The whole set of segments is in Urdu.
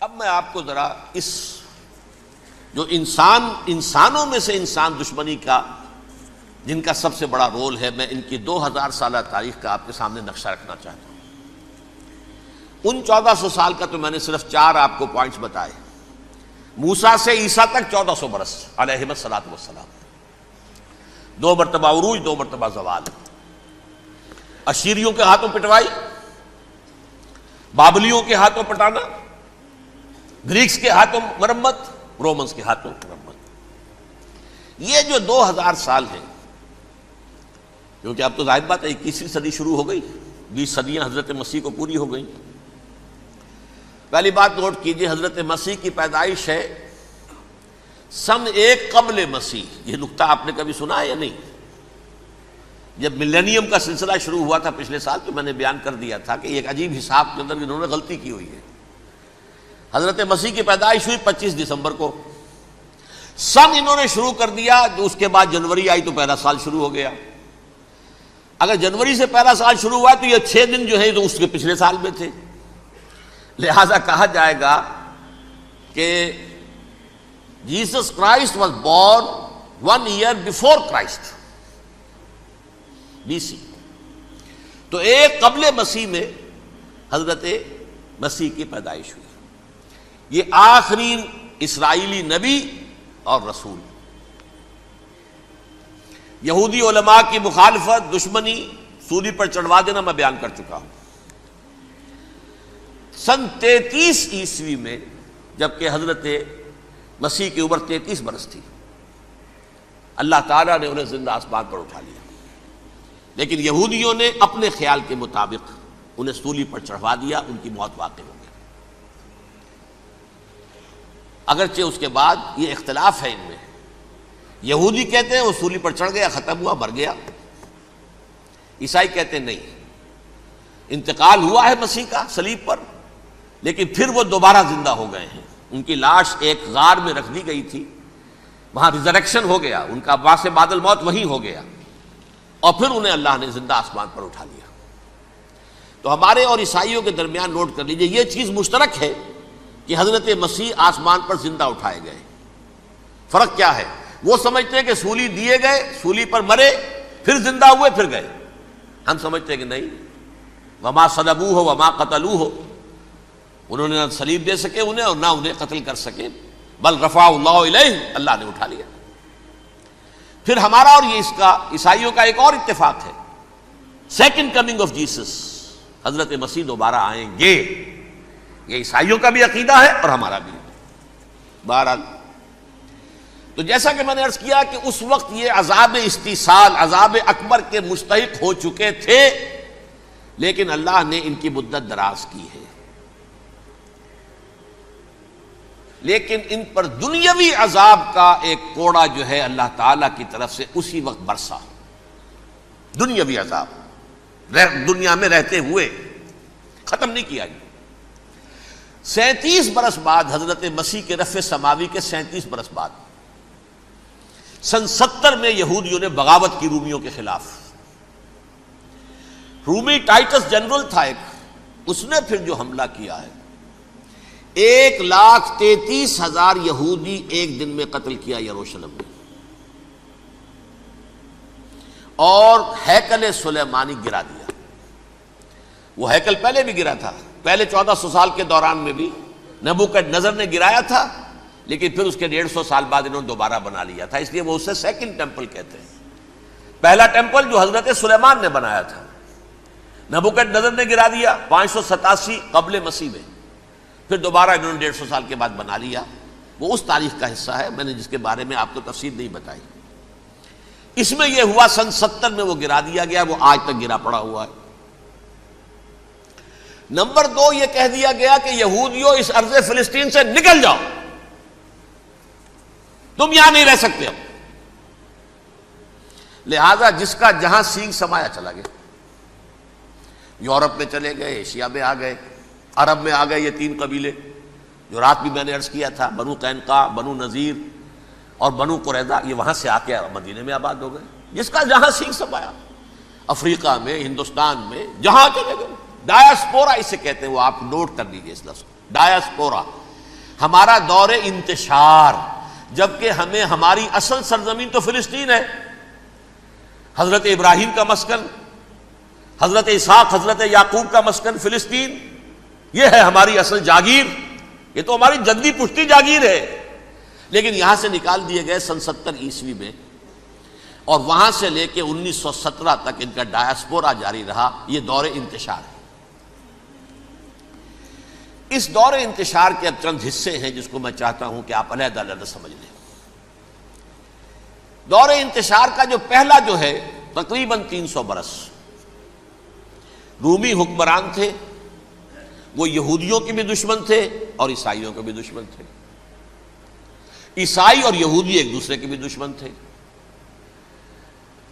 اب میں آپ کو ذرا اس جو انسانوں میں سے انسان دشمنی کا جن کا سب سے بڑا رول ہے، میں ان کی 2000 سالہ تاریخ کا آپ کے سامنے نقشہ رکھنا چاہتا ہوں۔ ان 1400 سال کا تو میں نے صرف 4 آپ کو پوائنٹس بتائے۔ موسیٰ سے عیسیٰ تک 1400 برس علیہ الصلوۃ والسلام، 2 مرتبہ عروج، 2 مرتبہ زوال، اشیریوں کے ہاتھوں پٹوائی، بابلیوں کے ہاتھوں پٹانا، گریکس کے ہاتھوں مرمت، رومنس کے ہاتھوں مرمت۔ یہ جو 2000 سال ہیں، کیونکہ اب تو ظاہر بات ہے 21ویں صدی شروع ہو گئی، 20 صدیاں حضرت مسیح کو پوری ہو گئی۔ پہلی بات نوٹ کیجئے، حضرت مسیح کی پیدائش ہے سن 1 قبل مسیح۔ یہ نقطہ آپ نے کبھی سنا ہے یا نہیں؟ جب ملینیم کا سلسلہ شروع ہوا تھا پچھلے سال، تو میں نے بیان کر دیا تھا کہ ایک عجیب حساب کے اندر انہوں نے غلطی کی ہوئی ہے۔ حضرت مسیح کی پیدائش ہوئی 25 دسمبر کو، سن انہوں نے شروع کر دیا، جو اس کے بعد جنوری آئی تو پہلا سال شروع ہو گیا۔ اگر جنوری سے پہلا سال شروع ہوا تو یہ 6 دن جو ہے تو اس کے پچھلے سال میں تھے، لہذا کہا جائے گا کہ Jesus Christ was born 1 year before Christ, BC۔ تو 1 قبل مسیح میں حضرت مسیح کی پیدائش ہوئی۔ یہ آخری اسرائیلی نبی اور رسول۔ یہودی علماء کی مخالفت، دشمنی، سولی پر چڑھوا دینا میں بیان کر چکا ہوں۔ سن 33 عیسوی میں، جبکہ حضرت مسیح کی عمر 33 برس تھی، اللہ تعالیٰ نے انہیں زندہ آسمان پر اٹھا لیا، لیکن یہودیوں نے اپنے خیال کے مطابق انہیں سولی پر چڑھوا دیا، ان کی موت واقع ہو گئی۔ اگرچہ اس کے بعد یہ اختلاف ہے ان میں، یہودی کہتے ہیں وہ سولی پر چڑھ گیا، ختم ہوا، مر گیا۔ عیسائی کہتے ہیں نہیں، انتقال ہوا ہے مسیح کا صلیب پر، لیکن پھر وہ دوبارہ زندہ ہو گئے ہیں۔ ان کی لاش ایک غار میں رکھ دی گئی تھی، وہاں ریزریکشن ہو گیا، ان کا وہاں سے بعد الموت وہیں ہو گیا، اور پھر انہیں اللہ نے زندہ آسمان پر اٹھا لیا۔ تو ہمارے اور عیسائیوں کے درمیان نوٹ کر لیجئے، یہ چیز مشترک ہے کہ حضرت مسیح آسمان پر زندہ اٹھائے گئے۔ فرق کیا ہے؟ وہ سمجھتے ہیں کہ سولی دیے گئے، سولی پر مرے، پھر زندہ ہوئے، پھر گئے۔ ہم سمجھتے ہیں کہ نہیں، وما صلبوہ وما قتلوہ، انہوں نے نہ صلیب دے سکے انہیں اور نہ انہیں قتل کر سکے، بل رفع اللہ الیہ، اللہ نے اٹھا لیا۔ پھر ہمارا اور یہ اس کا عیسائیوں کا ایک اور اتفاق ہے، سیکنڈ کمنگ آف جیسس، حضرت مسیح دوبارہ آئیں گے۔ یہ عیسائیوں کا بھی عقیدہ ہے اور ہمارا بھی۔ بہرحال تو جیسا کہ میں نے عرض کیا کہ اس وقت یہ عذاب استیصال، عذاب اکبر کے مستحق ہو چکے تھے، لیکن اللہ نے ان کی مدت دراز کی ہے، لیکن ان پر دنیاوی عذاب کا ایک کوڑا جو ہے اللہ تعالیٰ کی طرف سے اسی وقت برسا۔ دنیاوی عذاب دنیا میں رہتے ہوئے ختم نہیں کیا گیا۔ 37 برس بعد، حضرت مسیح کے رفع سماوی کے 37 برس بعد، سن 70 میں یہودیوں نے بغاوت کی رومیوں کے خلاف۔ رومی ٹائٹس جنرل تھا ایک، اس نے پھر جو حملہ کیا ہے، 1,33,000 یہودی ایک دن میں قتل کیا یروشلم میں، اور ہیکل سلیمانی گرا دیا۔ وہ ہیکل پہلے بھی گرا تھا، پہلے 1400 سال کے دوران میں بھی نبوکدنضر نے گرایا تھا، لیکن پھر اس کے 150 سال بعد انہوں نے دوبارہ بنا لیا تھا، اس لیے وہ اسے سیکنڈ ٹیمپل کہتے ہیں۔ پہلا ٹیمپل جو حضرت سلیمان نے بنایا تھا، نبوکدنضر نے گرا دیا 587 قبل مسیح میں، پھر دوبارہ انہوں نے 150 سال کے بعد بنا لیا۔ وہ اس تاریخ کا حصہ ہے، میں نے جس کے بارے میں آپ کو تفصیل نہیں بتائی۔ اس میں یہ ہوا سن 70 میں وہ گرا دیا گیا، وہ آج تک گرا پڑا ہوا ہے۔ نمبر 2، یہ کہہ دیا گیا کہ یہودیوں اس ارض فلسطین سے نکل جاؤ، تم یہاں نہیں رہ سکتے اب۔ لہذا جس کا جہاں سینگ سمایا چلا گیا، یورپ میں چلے گئے، ایشیا میں آ گئے، عرب میں آ گئے۔ یہ 3 قبیلے جو رات بھی میں نے عرض کیا تھا، بنو قینقاع، بنو نذیر اور بنو قریظہ، یہ وہاں سے آ کے مدینے میں آباد ہو گئے۔ جس کا جہاں سینگ سمایا، افریقہ میں، ہندوستان میں، جہاں چلے گئے۔ ڈایاسپورا اسے کہتے ہیں، وہ آپ نوٹ کر لیجیے اس لفظ کو، ڈایاسپورا، ہمارا دور انتشار، جبکہ ہمیں ہماری اصل سرزمین تو فلسطین ہے، حضرت ابراہیم کا مسکن، حضرت اسحاق حضرت یعقوب کا مسکن فلسطین، یہ ہے ہماری اصل جاگیر، یہ تو ہماری جدی پشتی جاگیر ہے، لیکن یہاں سے نکال دیے گئے سن 70 عیسوی میں، اور وہاں سے لے کے 1917 تک ان کا ڈایاسپورا جاری رہا۔ یہ دور انتشار ہے۔ اس دور انتشار کے اب چند حصے ہیں جس کو میں چاہتا ہوں کہ آپ علیحدہ علیحدہ سمجھ لیں۔ دور انتشار کا جو پہلا جو ہے تقریباً 300 برس رومی حکمران تھے، وہ یہودیوں کے بھی دشمن تھے اور عیسائیوں کے بھی دشمن تھے، عیسائی اور یہودی ایک دوسرے کے بھی دشمن تھے،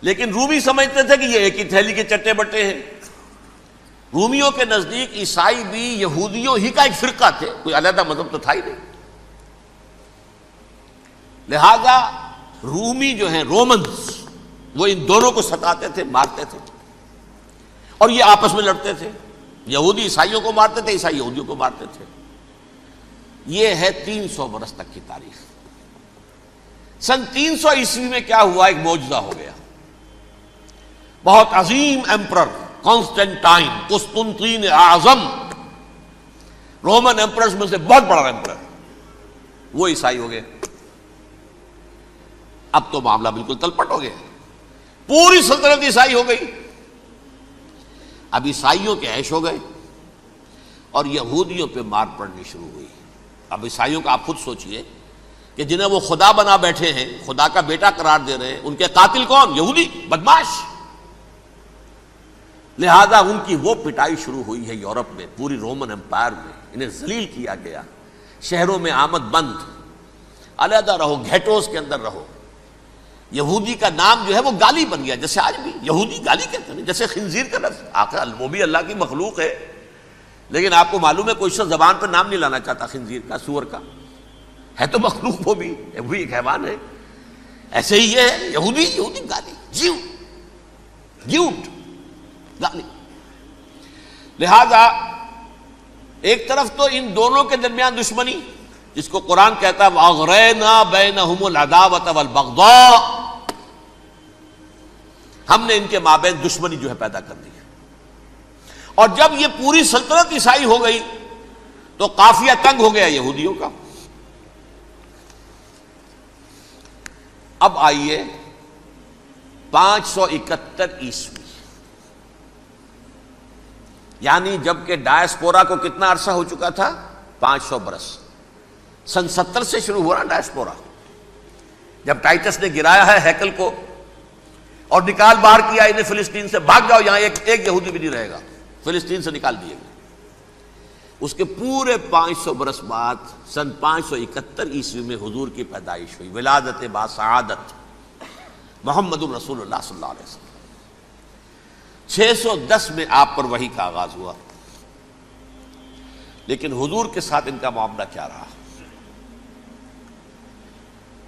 لیکن رومی سمجھتے تھے کہ یہ ایک ہی تھیلی کے چٹے بٹے ہیں۔ رومیوں کے نزدیک عیسائی بھی یہودیوں ہی کا ایک فرقہ تھے، کوئی علیحدہ مذہب تو تھا ہی نہیں، لہذا رومی جو ہیں رومنز وہ ان دونوں کو ستاتے تھے، مارتے تھے، اور یہ آپس میں لڑتے تھے، یہودی عیسائیوں کو مارتے تھے، عیسائی یہودیوں کو مارتے تھے۔ یہ ہے 300 برس تک کی تاریخ۔ سن 300 عیسوی میں کیا ہوا؟ ایک معجزہ ہو گیا۔ بہت عظیم ایمپرر کانسٹینٹائن، قسطنطین اعظم، رومن ایمپررز میں سے بہت بڑا ایمپرر، وہ عیسائی ہو گئے۔ اب تو معاملہ بالکل تلپٹ ہو گیا، پوری سلطنت عیسائی ہو گئی۔ اب عیسائیوں کے عیش ہو گئے اور یہودیوں پہ مار پڑنی شروع ہوئی۔ اب عیسائیوں کا آپ خود سوچئے کہ جنہیں وہ خدا بنا بیٹھے ہیں، خدا کا بیٹا قرار دے رہے ہیں، ان کے قاتل کون؟ یہودی بدماش۔ لہذا ان کی وہ پٹائی شروع ہوئی ہے یورپ میں، پوری رومن امپائر میں، انہیں ذلیل کیا گیا، شہروں میں آمد بند، علیحدہ رہو، گھیٹوز کے اندر رہو۔ یہودی کا نام جو ہے وہ گالی بن گیا، جیسے آج بھی یہودی گالی کہتے ہیں، جیسے خنزیر کا لفظ، آخر وہ بھی اللہ کی مخلوق ہے، لیکن آپ کو معلوم ہے کوئی شخص زبان پر نام نہیں لانا چاہتا خنزیر کا، سور کا، ہے تو مخلوق، وہ بھی ایک حیوان ہے۔ ایسے ہی یہ ہے یہودی، یہودی گالی، جیوٹ گالی۔ لہذا ایک طرف تو ان دونوں کے درمیان دشمنی، جس کو قرآن کہتا ہے وَأَغْرَيْنَا بَيْنَهُمُ الْعَدَاوَةَ وَالْبَغْضَاءَ، ہم نے ان کے مابین دشمنی جو ہے پیدا کر دی ہے۔ اور جب یہ پوری سلطنت عیسائی ہو گئی تو قافیہ تنگ ہو گیا یہودیوں کا۔ اب آئیے 571 عیسوی، یعنی جب کہ ڈایاسپورا کو کتنا عرصہ ہو چکا تھا؟ 500 برس۔ سن 70 سے شروع ہوا نا ڈایاسپورا، جب ٹائٹس نے گرایا ہے ہیکل کو اور نکال باہر کیا انہیں فلسطین سے، بھاگ جاؤ یہاں ایک یہودی بھی نہیں رہے گا، فلسطین سے نکال دیے گئے۔ اس کے پورے 500 برس بعد سن 571 عیسوی میں حضور کی پیدائش ہوئی، ولادت باسعادت محمد الرسول اللہ صلی اللہ علیہ وسلم۔ 610 میں آپ پر وحی کا آغاز ہوا، لیکن حضور کے ساتھ ان کا معاملہ کیا رہا؟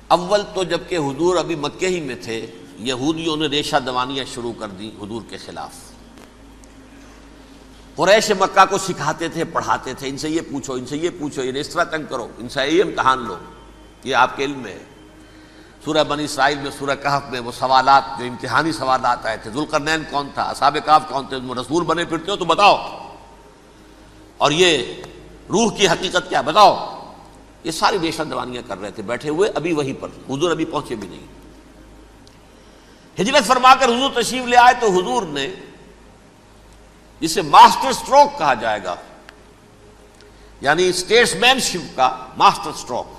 اول تو جب کہ حضور ابھی مکے ہی میں تھے، یہودیوں نے ریشہ دوانیاں شروع کر دی حضور کے خلاف۔ قریش مکہ کو سکھاتے تھے، پڑھاتے تھے، ان سے یہ پوچھو، ان سے یہ پوچھو، یہ اس طرح تنگ کرو، ان سے یہ امتحان لو، یہ آپ کے علم میں ہے۔ سورہ بنی اسرائیل میں، سورہ کہف میں وہ سوالات، جو امتحانی سوالات آئے تھے، ذوالقرنین کون تھا، اصحاب کہف کون تھے، تم رسول بنے پھرتے ہو تو بتاؤ، اور یہ روح کی حقیقت کیا بتاؤ، یہ ساری ریشہ دوانیاں کر رہے تھے بیٹھے ہوئے ابھی وہیں پر، حضور ابھی پہنچے بھی نہیں۔ ہجرت فرما کر حضور تشریف لے آئے تو حضور نے، جسے ماسٹر سٹروک کہا جائے گا، یعنی اسٹیٹس مین شپ کا ماسٹر سٹروک،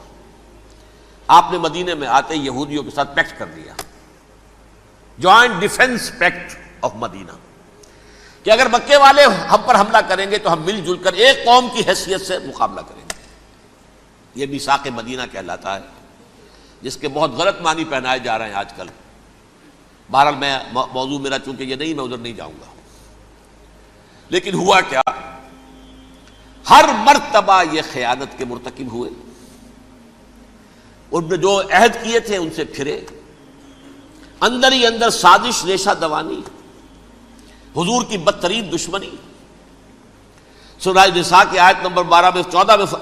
آپ نے مدینے میں آتے یہودیوں کے ساتھ پیکٹ کر دیا، جوائنٹ ڈیفنس پیکٹ آف مدینہ، کہ اگر مکے والے ہم پر حملہ کریں گے تو ہم مل جل کر ایک قوم کی حیثیت سے مقابلہ کریں گے۔ یہ میثاق مدینہ کہلاتا ہے، جس کے بہت غلط معنی پہنائے جا رہے ہیں آج کل۔ بہرحال میں موضوع میرا چونکہ یہ نہیں، میں ادھر نہیں جاؤں گا، لیکن ہوا کیا، ہر مرتبہ یہ خیانت کے مرتکب ہوئے، ان نے جو عہد کیے تھے ان سے پھرے، اندر ہی اندر سازش، ریشہ دوانی، حضور کی بدترین دشمنی۔ سورہ نساء کی آیت نمبر 12 میں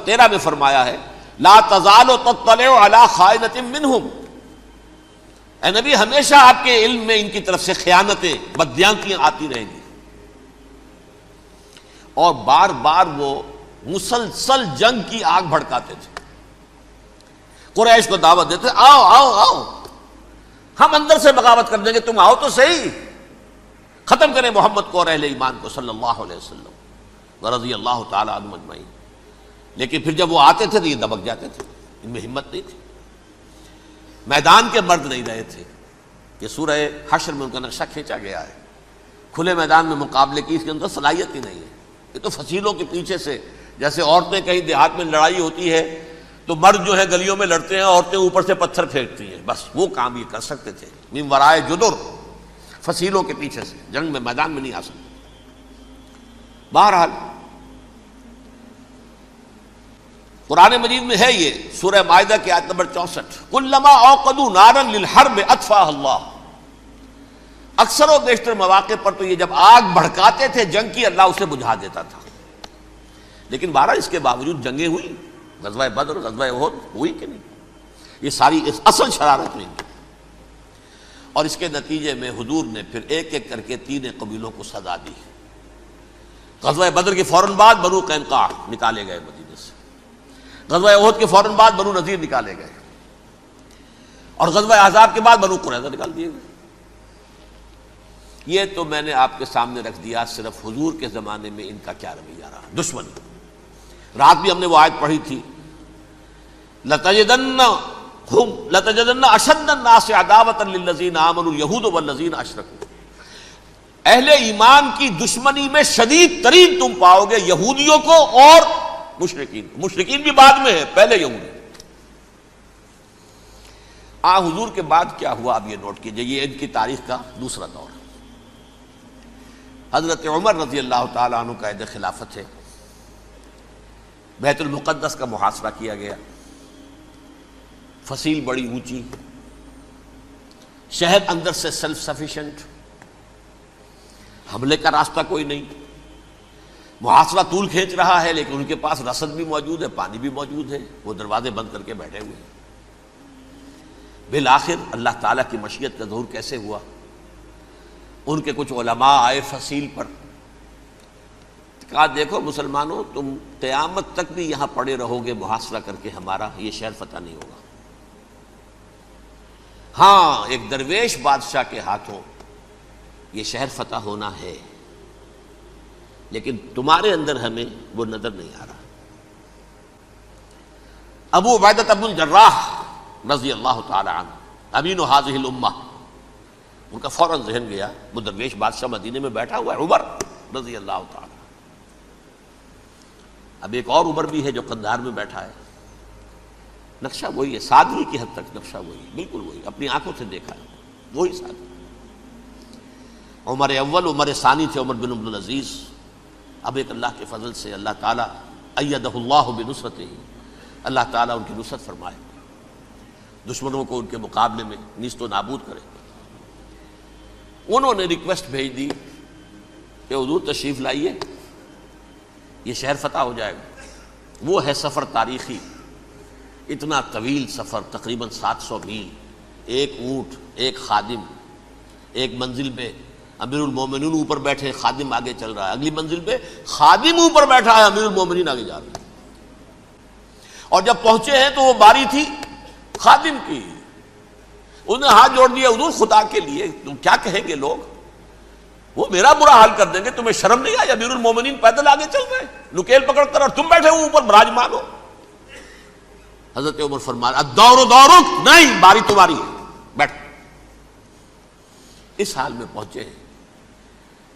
13 میں فرمایا ہے لا تزال تطلع علی خائنۃ منہم، اے نبی ہمیشہ آپ کے علم میں ان کی طرف سے خیانتیں، بددیانتیاں آتی رہیں گی. اور بار بار وہ مسلسل جنگ کی آگ بھڑکاتے تھے، قریش کو دعوت دیتے، آؤ آؤ آؤ ہم اندر سے بغاوت کر دیں گے، تم آؤ تو صحیح، ختم کریں محمد کو اور اہل ایمان کو صلی اللہ علیہ وسلم ورضی اللہ تعالی عنہم اجمعین. لیکن پھر جب وہ آتے تھے تو یہ دبک جاتے تھے، ان میں ہمت نہیں تھی، میدان کے مرد نہیں رہے تھے. یہ سورہ حشر میں ان کا نقشہ کھینچا گیا ہے. کھلے میدان میں مقابلے کی اس کے اندر صلاحیت ہی نہیں ہے. یہ تو فصیلوں کے پیچھے سے، جیسے عورتیں کہیں دیہات میں لڑائی ہوتی ہے تو مرد جو ہے گلیوں میں لڑتے ہیں، عورتیں اوپر سے پتھر پھینکتی ہیں، بس وہ کام یہ کر سکتے تھے. من ورائے جدر، فصیلوں کے پیچھے سے، جنگ میں میدان میں نہیں آ سکتے. بہرحال قرآن مجید میں ہے یہ سورہ مائدہ کی آیت نمبر 64، کلما اوقدوا نارا للحرب اطفاها اللہ. اکثر و بیشتر مواقع پر تو یہ جب آگ بھڑکاتے تھے جنگ کی، اللہ اسے بجھا دیتا تھا. لیکن بہرحال اس کے باوجود جنگیں ہوئی، غزوہ بدر، غزوہ احد ہوئی کہ نہیں؟ یہ ساری اصل شرارت ہوئی. اور اس کے نتیجے میں حضور نے پھر ایک ایک کر کے 3 قبیلوں کو سزا دی. غزوہ بدر کے فوراً بعد بنو قینقاع نکالے گئے مدینے سے، غزوہ احد کے فوراً بعد بنو نذیر نکالے گئے، اور غزوہ احزاب کے بعد بنو قریظہ نکال دیے گئے. یہ تو میں نے آپ کے سامنے رکھ دیا صرف حضور کے زمانے میں ان کا کیا رویہ رہا. دشمن، رات بھی ہم نے وہ آیت پڑھی تھی، لَتَجِدَنَّ أَشَدَّ النَّاسِ عَدَاوَةً لِلَّذِينَ آمَنُوا الْيَهُودُ وَالَّذِينَ أَشْرَكُوا. اہل ایمان کی دشمنی میں شدید ترین تم پاؤ گے یہودیوں کو اور مشرکین کو. مشرکین بھی بعد میں ہے، پہلے یہودی. حضور کے بعد کیا ہوا اب یہ نوٹ کیجئے، یہ ان کی تاریخ کا دوسرا دور. حضرت عمر رضی اللہ تعالیٰ عنہ کا عہد خلافت ہے. بیت المقدس کا محاصرہ کیا گیا، فصیل بڑی اونچی، شہر اندر سے سیلف سفیشینٹ، حملے کا راستہ کوئی نہیں. محاصرہ طول کھینچ رہا ہے لیکن ان کے پاس رسد بھی موجود ہے، پانی بھی موجود ہے، وہ دروازے بند کر کے بیٹھے ہوئے ہیں. بالآخر اللہ تعالیٰ کی مشیت کا ظہور کیسے ہوا؟ ان کے کچھ علماء آئے فصیل پر، کہا دیکھو مسلمانوں، تم قیامت تک بھی یہاں پڑے رہو گے محاصرہ کر کے، ہمارا یہ شہر فتح نہیں ہوگا. ہاں ایک درویش بادشاہ کے ہاتھوں یہ شہر فتح ہونا ہے، لیکن تمہارے اندر ہمیں وہ نظر نہیں آ رہا. ابو عبیدہ بن الجراح رضی اللہ تعالی عنہ، امین هذه الامہ، ان کا فوراً ذہن گیا وہ درویش بادشاہ مدینے میں بیٹھا ہوا ہے عمر رضی اللہ تعالی. اب ایک اور عمر بھی ہے جو قندھار میں بیٹھا ہے. نقشہ وہی ہے، سادگی کی حد تک نقشہ وہی، بالکل وہی، اپنی آنکھوں سے دیکھا ہے وہی سادگی. عمر اول، عمر ثانی تھے عمر بن عبد العزیز. اب ایک اللہ کے فضل سے اللہ تعالیٰ ایدہ اللہ بنصرتہ، اللہ تعالیٰ ان کی نصرت فرمائے، دشمنوں کو ان کے مقابلے میں نیست و نابود کرے. انہوں نے ریکویسٹ بھیج دی کہ حضور تشریف لائیے، یہ شہر فتح ہو جائے گا. وہ ہے سفر تاریخی، اتنا طویل سفر، تقریباً 700 میل، ایک اونٹ، ایک خادم، ایک منزل پہ امیر المومنین اوپر بیٹھے، خادم آگے چل رہا ہے، اگلی منزل پہ خادم اوپر بیٹھا ہے، امیر المومنین آگے جا رہے ہیں. اور جب پہنچے ہیں تو وہ باری تھی خادم کی. انہوں نے ہاتھ جوڑ دیا، حضور خدا کے لیے تم کیا کہیں گے لوگ، وہ میرا برا حال کر دیں گے، تمہیں شرم نہیں آئی؟ امیر المومنین پیدل آگے چل رہے ہیں نکیل پکڑ کر، اور تم بیٹھے ہو اوپر براجمان ہو. حضرت عمر فرمایا الدور دورک، نہیں باری تمہاری ہے، بیٹھ. اس حال میں پہنچے ہیں.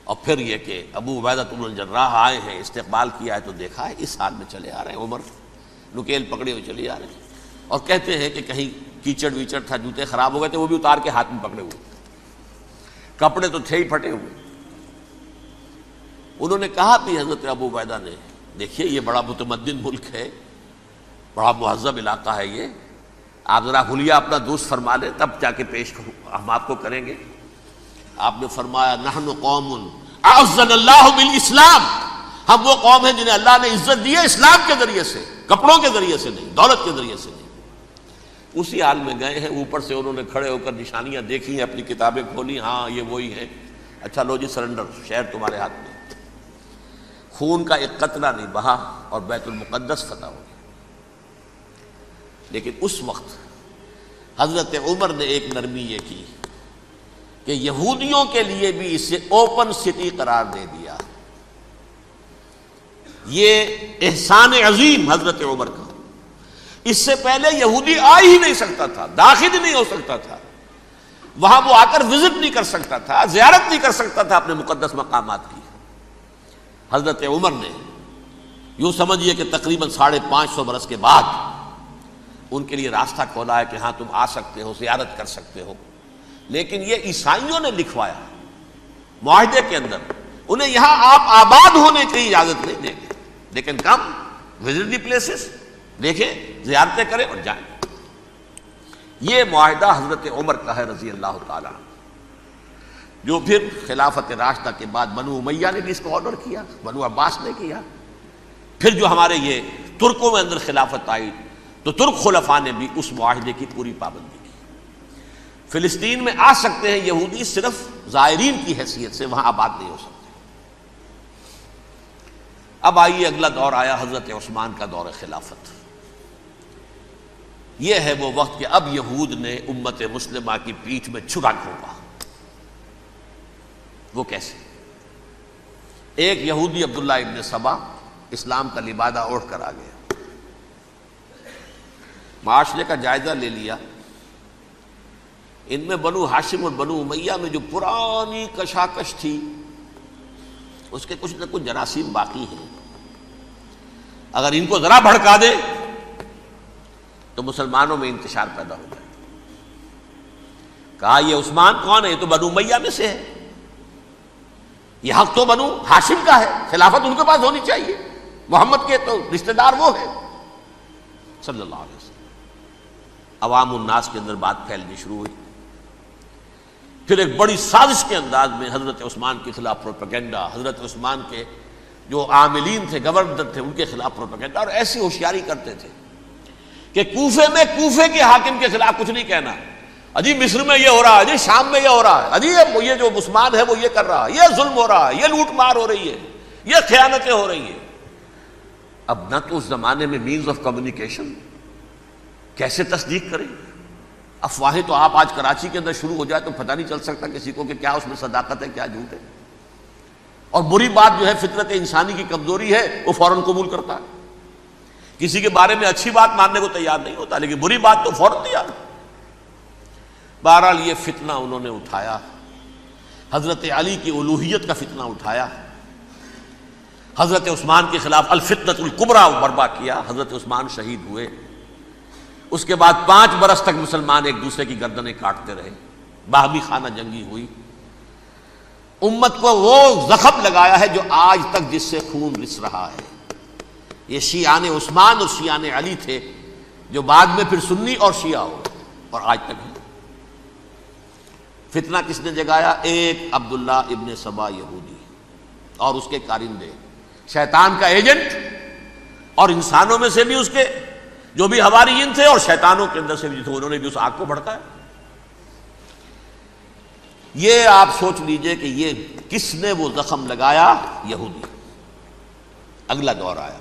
اور پھر یہ کہ ابو عبیدہ بن الجراح آئے ہیں، استقبال کیا ہے تو دیکھا ہے اس حال میں چلے آ رہے ہیں. عمر نکیل پکڑے ہوئے چلے آ رہے ہیں، اور کہتے ہیں کہ کہیں کیچڑ ویچڑ تھا، جوتے خراب ہو گئے تھے، وہ بھی اتار کے ہاتھ میں پکڑے ہوئے، کپڑے تو تھے ہی پھٹے ہوئے. انہوں نے کہا بھی حضرت ابو عبیدہ نے، دیکھیے یہ بڑا متمدن ملک ہے، بڑا مہذب علاقہ ہے یہ، آپ ذرا حلیہ اپنا دوست فرما لیں تب جا کے پیش ہم آپ کو کریں گے. آپ نے فرمایا نحن قوم اعزنا اللہ بالاسلام، ہم وہ قوم ہیں جنہیں اللہ نے عزت دی ہے اسلام کے ذریعے سے. کپڑوں کے ذریعے سے نہیں، دولت کے ذریعے سے نہیں۔ اسی حال میں گئے ہیں، اوپر سے انہوں نے کھڑے ہو کر نشانیاں دیکھی ہیں، اپنی کتابیں کھولی، ہاں یہ وہی ہیں، اچھا لو جی سرنڈر، شہر تمہارے ہاتھ میں۔ خون کا ایک قطرہ نہیں بہا اور بیت المقدس فتح ہو گیا۔ لیکن اس وقت حضرت عمر نے ایک نرمی یہ کی کہ یہودیوں کے لیے بھی اسے اوپن سٹی قرار دے دیا۔ یہ احسان عظیم حضرت عمر کا، اس سے پہلے یہودی آ ہی نہیں سکتا تھا، داخل ہی نہیں ہو سکتا تھا، وہاں وہ آ کر وزٹ نہیں کر سکتا تھا، زیارت نہیں کر سکتا تھا اپنے مقدس مقامات کی۔ حضرت عمر نے یوں سمجھیے کہ تقریباً 550 برس کے بعد ان کے لیے راستہ کھولا ہے کہ ہاں تم آ سکتے ہو، زیارت کر سکتے ہو۔ لیکن یہ عیسائیوں نے لکھوایا معاہدے کے اندر، انہیں یہاں آپ آباد ہونے کی اجازت نہیں دیں گے، لیکن کم وزٹ دی پلیسز، دیکھیں، زیارتیں کریں اور جائیں۔ یہ معاہدہ حضرت عمر کا ہے رضی اللہ تعالیٰ، جو پھر خلافت راشدہ کے بعد بنو امیہ نے بھی اس کو آرڈر کیا، بنو عباس نے کیا، پھر جو ہمارے یہ ترکوں میں اندر خلافت آئی تو ترک خلفاء نے بھی اس معاہدے کی پوری پابندی کی۔ فلسطین میں آ سکتے ہیں یہودی، صرف زائرین کی حیثیت سے، وہاں آباد نہیں ہو سکتے۔ اب آئیے اگلا دور آیا حضرت عثمان کا دور خلافت۔ یہ ہے وہ وقت کہ اب یہود نے امت مسلمہ کی پیٹھ میں چھرا گھونپا۔ وہ کیسے؟ ایک یہودی عبداللہ ابن سبا اسلام کا لبادہ اوڑھ کر آ گیا، معاشرے کا جائزہ لے لیا، ان میں بنو ہاشم اور بنو امیہ میں جو پرانی کشاکش تھی اس کے کچھ نہ کچھ جراثیم باقی ہیں، اگر ان کو ذرا بھڑکا دے تو مسلمانوں میں انتشار پیدا ہو جائے۔ کہا یہ عثمان کون ہے؟ یہ تو بنو امیہ میں سے ہے، یہ حق تو بنو ہاشم کا ہے، خلافت ان کے پاس ہونی چاہیے، محمد کے تو رشتہ دار وہ ہے صلی اللہ علیہ وسلم۔ عوام الناس کے اندر بات پھیلنی شروع ہوئی، پھر ایک بڑی سازش کے انداز میں حضرت عثمان کے خلاف پروپیگنڈا، حضرت عثمان کے جو عاملین تھے، گورنر تھے، ان کے خلاف پروپیگنڈا، اور ایسی ہوشیاری کرتے تھے کہ کوفے میں کوفے کے حاکم کے خلاف کچھ نہیں کہنا، اجی مصر میں یہ ہو رہا ہے، اجی شام میں یہ ہو رہا ہے، اجی یہ جو عثمان ہے وہ یہ کر رہا ہے، یہ ظلم ہو رہا ہے، یہ لوٹ مار ہو رہی ہے، یہ خیانتیں ہو رہی ہیں۔ اب نہ تو اس زمانے میں مینز آف کمیونیکیشن، کیسے تصدیق کریں؟ افواہیں تو آپ آج کراچی کے اندر شروع ہو جائے تو پتہ نہیں چل سکتا کسی کو کہ کیا اس میں صداقت ہے کیا جھوٹ ہے، اور بری بات جو ہے فطرت انسانی کی کمزوری ہے وہ فوراً قبول کرتا ہے، کسی کے بارے میں اچھی بات ماننے کو تیار نہیں ہوتا لیکن بری بات تو فوراً تیار ہے۔ بہرحال یہ فتنہ انہوں نے اٹھایا، حضرت علی کی الوہیت کا فتنہ اٹھایا، حضرت عثمان کے خلاف الفتنۃ الکبریٰ برپا کیا، حضرت عثمان شہید ہوئے۔ اس کے بعد 5 برس تک مسلمان ایک دوسرے کی گردنیں کاٹتے رہے، باہمی خانہ جنگی ہوئی، امت کو وہ زخم لگایا ہے جو آج تک جس سے خون رس رہا ہے۔ یہ شیعان عثمان اور شیعان علی تھے جو بعد میں پھر سنی اور شیعہ ہو اور آج تک ہے۔ فتنہ کس نے جگایا؟ ایک عبداللہ ابن سبا یہودی اور اس کے کارندے، شیطان کا ایجنٹ، اور انسانوں میں سے بھی اس کے جو بھی حواریین تھے اور شیطانوں کے اندر سے بھی تھے، انہوں نے بھی اس آگ کو بھڑکایا۔ یہ آپ سوچ لیجئے کہ یہ کس نے وہ زخم لگایا؟ یہودی۔ اگلا دور آیا،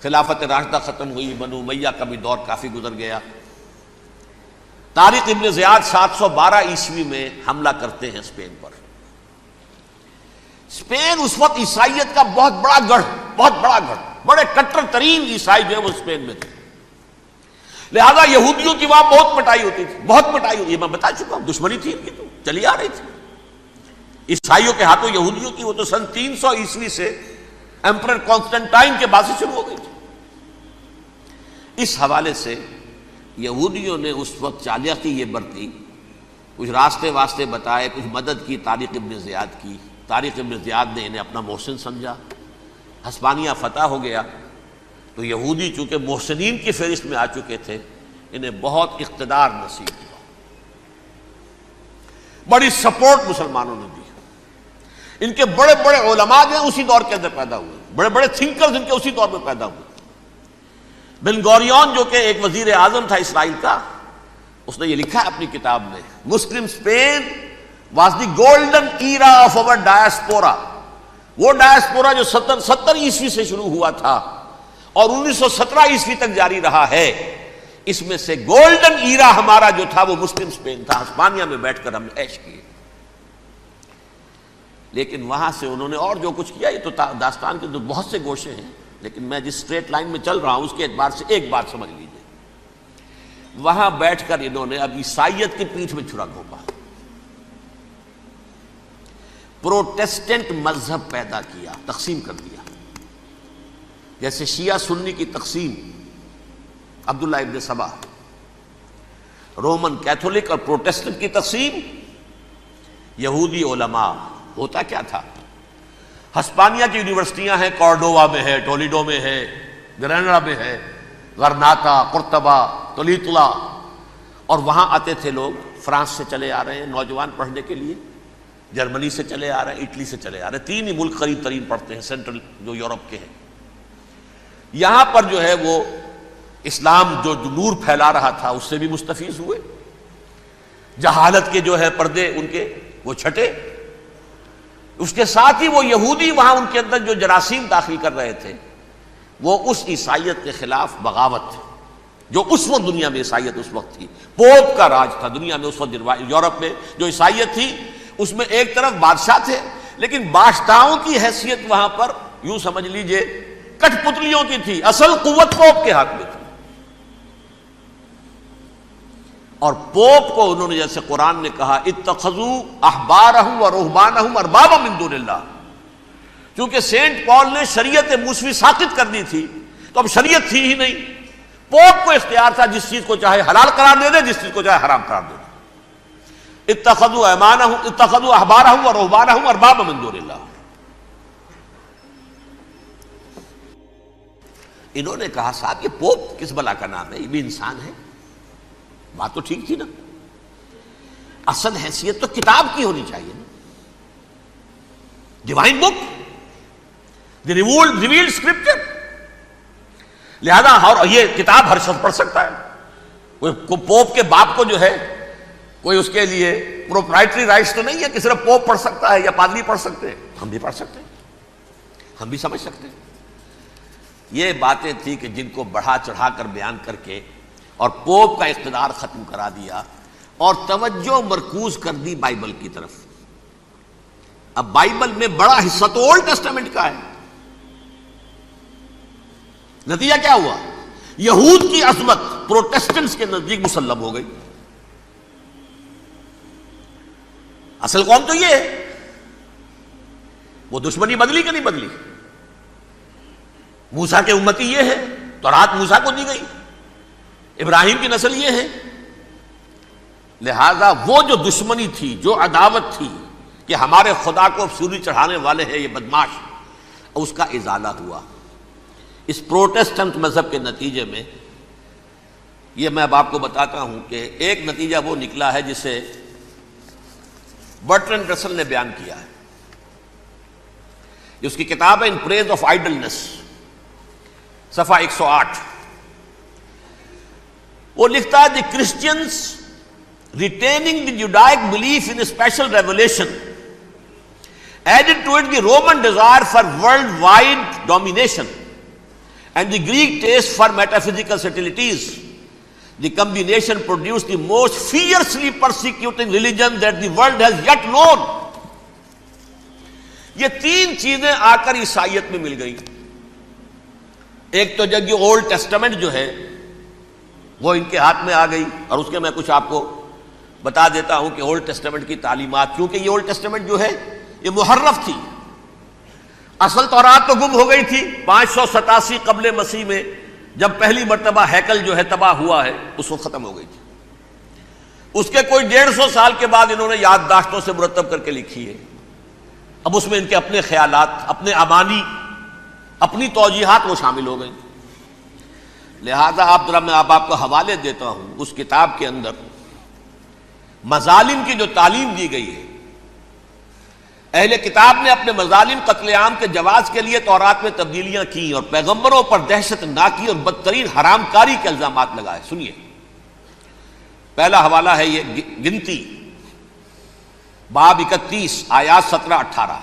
خلافت راشدہ ختم ہوئی، بنو امیہ کا بھی دور کافی گزر گیا۔ طارق ابن زیاد 712 عیسوی میں حملہ کرتے ہیں اسپین پر۔ اسپین اس وقت عیسائیت کا بہت بڑا گڑھ، بڑے کٹر ترین عیسائی جو ہے وہ اسپین میں تھے، لہذا یہودیوں کی وہاں بہت پٹائی ہوتی تھی، بہت پٹائی ہوتی، یہ میں بتا چکا ہوں، دشمنی تھی ان کی تو چلی آ رہی تھی عیسائیوں کے ہاتھوں یہودیوں کی، وہ تو سن 300 عیسوی سے ایمپرر کانسٹنٹائن کے بعد سے شروع ہو گئی تھی۔ اس حوالے سے یہودیوں نے اس وقت چالاکی یہ برتی، کچھ راستے واسطے بتائے، کچھ مدد کی طارق ابن زیاد کی۔ طارق ابن زیاد نے انہیں اپنا محسن سمجھا، ہسپانیہ فتح ہو گیا تو یہودی چونکہ محسنین کی فہرست میں آ چکے تھے، انہیں بہت اقتدار نصیب ہوا، بڑی سپورٹ مسلمانوں نے دی۔ ان کے بڑے بڑے علماء جو ہیں اسی دور کے اندر پیدا ہوئے، بڑے بڑے تھنکرز ان کے اسی دور میں پیدا ہوئے۔ بن گوریون جو کہ ایک وزیر اعظم تھا اسرائیل کا، اس نے یہ لکھا ہے اپنی کتاب میں، Muslim Spain was the golden era of our diaspora. وہ ڈائسپورا جو 70 عیسوی سے شروع ہوا تھا اور 1917 عیسوی تک جاری رہا ہے، اس میں سے گولڈن ایرا ہمارا جو تھا وہ مسلم اسپین تھا. ہسپانیہ میں بیٹھ کر ہم نے عیش کیے. لیکن وہاں سے انہوں نے اور جو کچھ کیا، یہ تو داستان کے تو بہت سے گوشے ہیں، لیکن میں جس اسٹریٹ لائن میں چل رہا ہوں اس کے اعتبار سے ایک بات سمجھ لیجیے. وہاں بیٹھ کر انہوں نے اب عیسائیت کی پیٹھ میں چھرا گھونپا، پروٹیسٹنٹ مذہب پیدا کیا، تقسیم کر دیا. جیسے شیعہ سنی کی تقسیم، عبداللہ ابن سبا، رومن کیتھولک اور پروٹیسٹنٹ کی تقسیم، یہودی علماء. ہوتا کیا تھا؟ ہسپانیہ کی یونیورسٹیاں ہیں، کارڈووا میں ہے، ٹولیڈو میں ہے، گریناڈا میں ہے، غرناطہ، قرطبہ، تولیتلا، اور وہاں آتے تھے لوگ. فرانس سے چلے آ رہے ہیں نوجوان پڑھنے کے لیے، جرمنی سے چلے آ رہے ہیں، اٹلی سے چلے آ رہے ہیں. 3 ہی ملک قریب ترین پڑھتے ہیں سینٹرل جو یورپ کے ہیں. یہاں پر جو ہے وہ اسلام جو نور پھیلا رہا تھا اس سے بھی مستفیض ہوئے. جہالت کے جو ہے پردے ان کے وہ چھٹے. اس کے ساتھ ہی وہ یہودی وہاں ان کے اندر جو جراثیم داخل کر رہے تھے، وہ اس عیسائیت کے خلاف بغاوت، جو اس وقت دنیا میں عیسائیت اس وقت تھی. پوپ کا راج تھا دنیا میں اس وقت. یورپ میں جو عیسائیت تھی اس میں ایک طرف بادشاہ تھے، لیکن بادشاہوں کی حیثیت وہاں پر یوں سمجھ لیجئے کٹ پتلیوں کی تھی. اصل قوت پوپ کے ہاتھ میں تھی. اور پوپ کو انہوں نے، جیسے قرآن نے کہا، اتخذوا احبارهم ورهبانهم اربابا من دون اللہ. چونکہ سینٹ پال نے شریعت موسوی ساقط کر دی تھی تو اب شریعت تھی ہی نہیں. پوپ کو اختیار تھا جس چیز کو چاہے حلال قرار دے دے، جس چیز کو چاہے حرام قرار دے دے. اتخذوا احبارهم ورهبانهم اربابا من دون اللہ. انہوں نے کہا صاحب یہ پوپ کس بلا کا نام ہے، یہ بھی انسان ہے. بات تو ٹھیک تھی نا. اصل حیثیت تو کتاب کی ہونی چاہیے نا، ڈیوائن بک، دی ریویلڈ اسکرپچر. لہذا اور یہ کتاب ہر شخص پڑھ سکتا ہے. کوئی پوپ کے باپ کو جو ہے کوئی اس کے لیے پروپرائٹری رائٹس تو نہیں ہے کہ صرف پوپ پڑھ سکتا ہے یا پادری پڑھ سکتے ہیں. ہم بھی پڑھ سکتے ہیں، ہم بھی سمجھ سکتے ہیں. یہ باتیں تھی کہ جن کو بڑھا چڑھا کر بیان کر کے اور پوپ کا اقتدار ختم کرا دیا اور توجہ مرکوز کر دی بائبل کی طرف. اب بائبل میں بڑا حصہ تو اولڈ ٹیسٹامنٹ کا ہے. نتیجہ کیا ہوا؟ یہود کی عظمت پروٹیسٹنٹس کے نزدیک مسلم ہو گئی. اصل قوم تو یہ ہے. وہ دشمنی بدلی کہ نہیں بدلی؟ موسیٰ کے امتی یہ ہے، تورات موسیٰ کو دی گئی، ابراہیم کی نسل یہ ہے. لہذا وہ جو دشمنی تھی، جو عداوت تھی کہ ہمارے خدا کو سولی چڑھانے والے ہیں یہ بدماش، اس کا ازالہ ہوا اس پروٹیسٹنٹ مذہب کے نتیجے میں. یہ میں اب آپ کو بتاتا ہوں کہ ایک نتیجہ وہ نکلا ہے جسے برٹرنڈ رسل نے بیان کیا ہے. اس کی کتاب ہے ان پریز آف آئیڈلنس، صفحہ 108. وہ لکھتا ہے the Christians retaining the Judaic belief in special revelation added to it the Roman desire for worldwide domination and the Greek taste for metaphysical subtleties. The combination produced the most fiercely persecuting religion that the world has yet known. یہ 3 چیزیں آ کر عیسائیت میں مل گئی. ایک تو جب یہ اولڈ ٹیسٹمنٹ جو ہے وہ ان کے ہاتھ میں آ گئی، اور اس کے میں کچھ آپ کو بتا دیتا ہوں کہ اولڈ ٹیسٹمنٹ کی تعلیمات، کیونکہ یہ اولڈ ٹیسٹمنٹ جو ہے یہ محرف تھی. اصل تورات تو گم ہو گئی تھی 587 قبل مسیح میں، جب پہلی مرتبہ ہیکل جو ہے تباہ ہوا ہے، اس وقت ختم ہو گئی تھی. اس کے کوئی 150 سال کے بعد انہوں نے یادداشتوں سے مرتب کر کے لکھی ہے. اب اس میں ان کے اپنے خیالات، اپنے امانی، اپنی توجیحات وہ شامل ہو گئیں. لہذا میں آپ کو حوالے دیتا ہوں اس کتاب کے اندر مظالم کی جو تعلیم دی گئی ہے، اہل کتاب نے اپنے مظالم قتل عام کے جواز کے لیے تورات میں تبدیلیاں کی اور پیغمبروں پر دہشت ناکی اور بدترین حرام کاری کے الزامات لگائے. سنیے، پہلا حوالہ ہے یہ گنتی باب 31 آیات 17-18.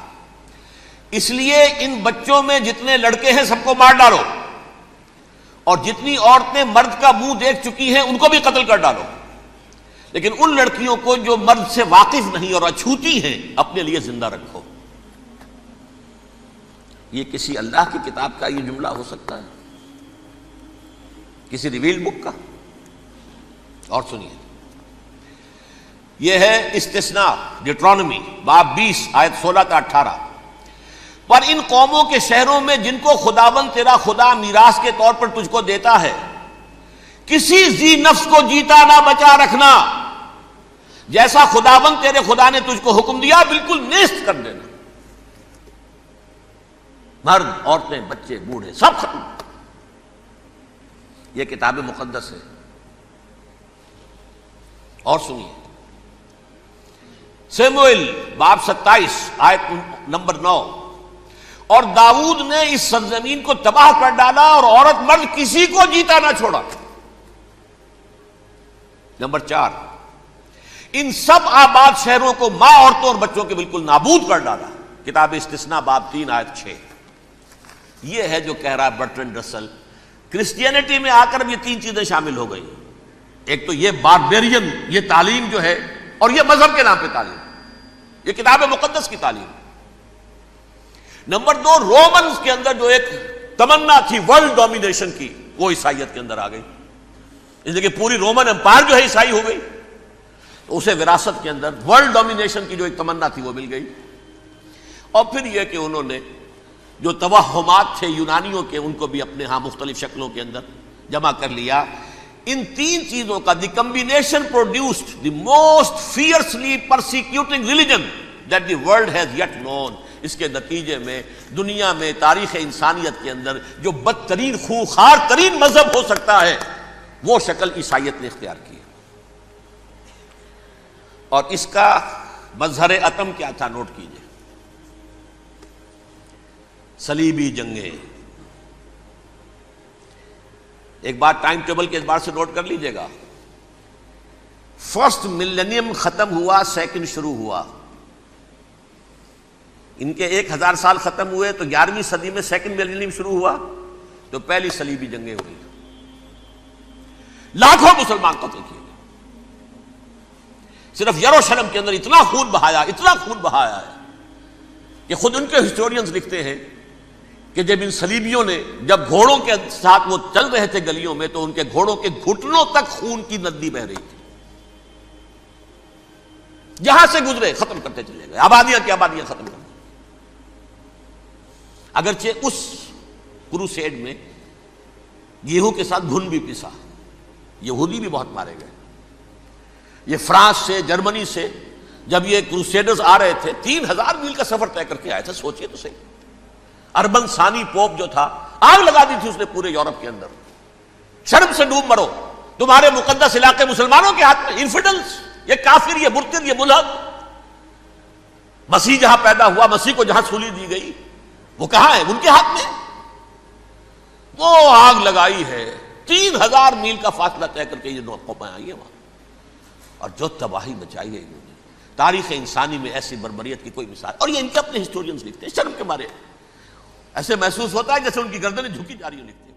اس لیے ان بچوں میں جتنے لڑکے ہیں سب کو مار ڈالو، اور جتنی عورتیں مرد کا منہ دیکھ چکی ہیں ان کو بھی قتل کر ڈالو، لیکن ان لڑکیوں کو جو مرد سے واقف نہیں اور اچھوتی ہیں اپنے لیے زندہ رکھو. یہ کسی اللہ کی کتاب کا یہ جملہ ہو سکتا ہے؟ کسی ریویل بک کا؟ اور سنیے، یہ ہے استثناء ڈیٹرانومی باب 20 آیت 16-18. پر ان قوموں کے شہروں میں جن کو خداوند تیرا خدا میراث کے طور پر تجھ کو دیتا ہے، کسی ذی نفس کو جیتا نہ بچا رکھنا، جیسا خداوند تیرے خدا نے تجھ کو حکم دیا بالکل نیست کر دینا. مرد، عورتیں، بچے، بوڑھے سب ختم. یہ کتاب مقدس ہے. اور سنیے، سیموئیل باب 27 آیت نمبر 9. اور داؤد نے اس سرزمین کو تباہ کر ڈالا اور عورت مرد کسی کو جیتا نہ چھوڑا. نمبر 4، ان سب آباد شہروں کو ماں، عورتوں اور بچوں کے بالکل نابود کر ڈالا. کتاب استثناء باب 3 آیت 6. یہ ہے جو کہہ رہا ہے برٹرنڈ رسل، کرسچینٹی میں آ کر اب یہ 3 چیزیں شامل ہو گئی. ایک تو یہ باربیرین یہ تعلیم جو ہے، اور یہ مذہب کے نام پہ تعلیم، یہ کتاب مقدس کی تعلیم. نمبر 2، رومنز کے اندر جو ایک تمنا تھی ورلڈ ڈومینیشن کی، وہ عیسائیت کے اندر آ گئی. اس لیے کہ پوری رومن امپائر جو ہے عیسائی ہو گئی، تو اسے وراثت کے اندر ورلڈ ڈومینیشن کی جو ایک تمنا تھی وہ مل گئی. اور پھر یہ کہ انہوں نے جو توہمات تھے یونانیوں کے، ان کو بھی اپنے ہاں مختلف شکلوں کے اندر جمع کر لیا. ان 3 چیزوں کا the combination produced the most fiercely persecuting religion that the world has yet known. اس کے نتیجے میں دنیا میں تاریخ انسانیت کے اندر جو بدترین خوخار ترین مذہب ہو سکتا ہے وہ شکل عیسائیت نے اختیار کی. اور اس کا مظہر عتم کیا تھا؟ نوٹ کیجئے، صلیبی جنگیں. ایک بات ٹائم ٹیبل کے اعتبار سے نوٹ کر لیجئے گا. فرسٹ ملینیم ختم ہوا، سیکنڈ شروع ہوا. ان کے 1000 سال ختم ہوئے تو 11ویں صدی میں سیکنڈ ملینیم شروع ہوا، تو پہلی صلیبی جنگیں ہوئی. لاکھوں مسلمان قتل کیے گئے. صرف یروشلم کے اندر اتنا خون بہایا ہے کہ خود ان کے ہسٹورینز لکھتے ہیں کہ جب ان صلیبیوں نے جب گھوڑوں کے ساتھ وہ چل رہے تھے گلیوں میں، تو ان کے گھوڑوں کے گھٹنوں تک خون کی ندی بہ رہی تھی. جہاں سے گزرے ختم کرتے چلے گئے، آبادیاں کی آبادیاں ختم کر. اگرچہ اس کروسیڈ میں گیہوں کے ساتھ گھن بھی پسا، یہودی بھی بہت مارے گئے. یہ فرانس سے، جرمنی سے جب یہ کروسیڈرز آ رہے تھے، 3000 میل کا سفر طے کر کے آئے تھے. سوچئے تو صحیح. اربن ثانی پوپ جو تھا، آگ لگا دی تھی اس نے پورے یورپ کے اندر. شرم سے ڈوب مرو، تمہارے مقدس علاقے مسلمانوں کے ہاتھ میں. انفیڈلز، یہ کافر، یہ مرتد، یہ ملحد. مسیح جہاں پیدا ہوا، مسیح کو جہاں سولی دی گئی، وہ کہاں ہے؟ ان کے ہاتھ میں. وہ آگ لگائی ہے. 3000 میل کا فاصلہ طے کر کے یہ قومیں آئی ہیں وہاں، اور جو تباہی مچائی ہے انہوں نے. تاریخ انسانی میں ایسی بربریت کی کوئی مثال. اور یہ ان کے اپنے ہسٹورینز لکھتے ہیں. شرم کے مارے ایسے محسوس ہوتا ہے جیسے ان کی گردنیں جھکی جا رہی ہیں. لکھتے ہیں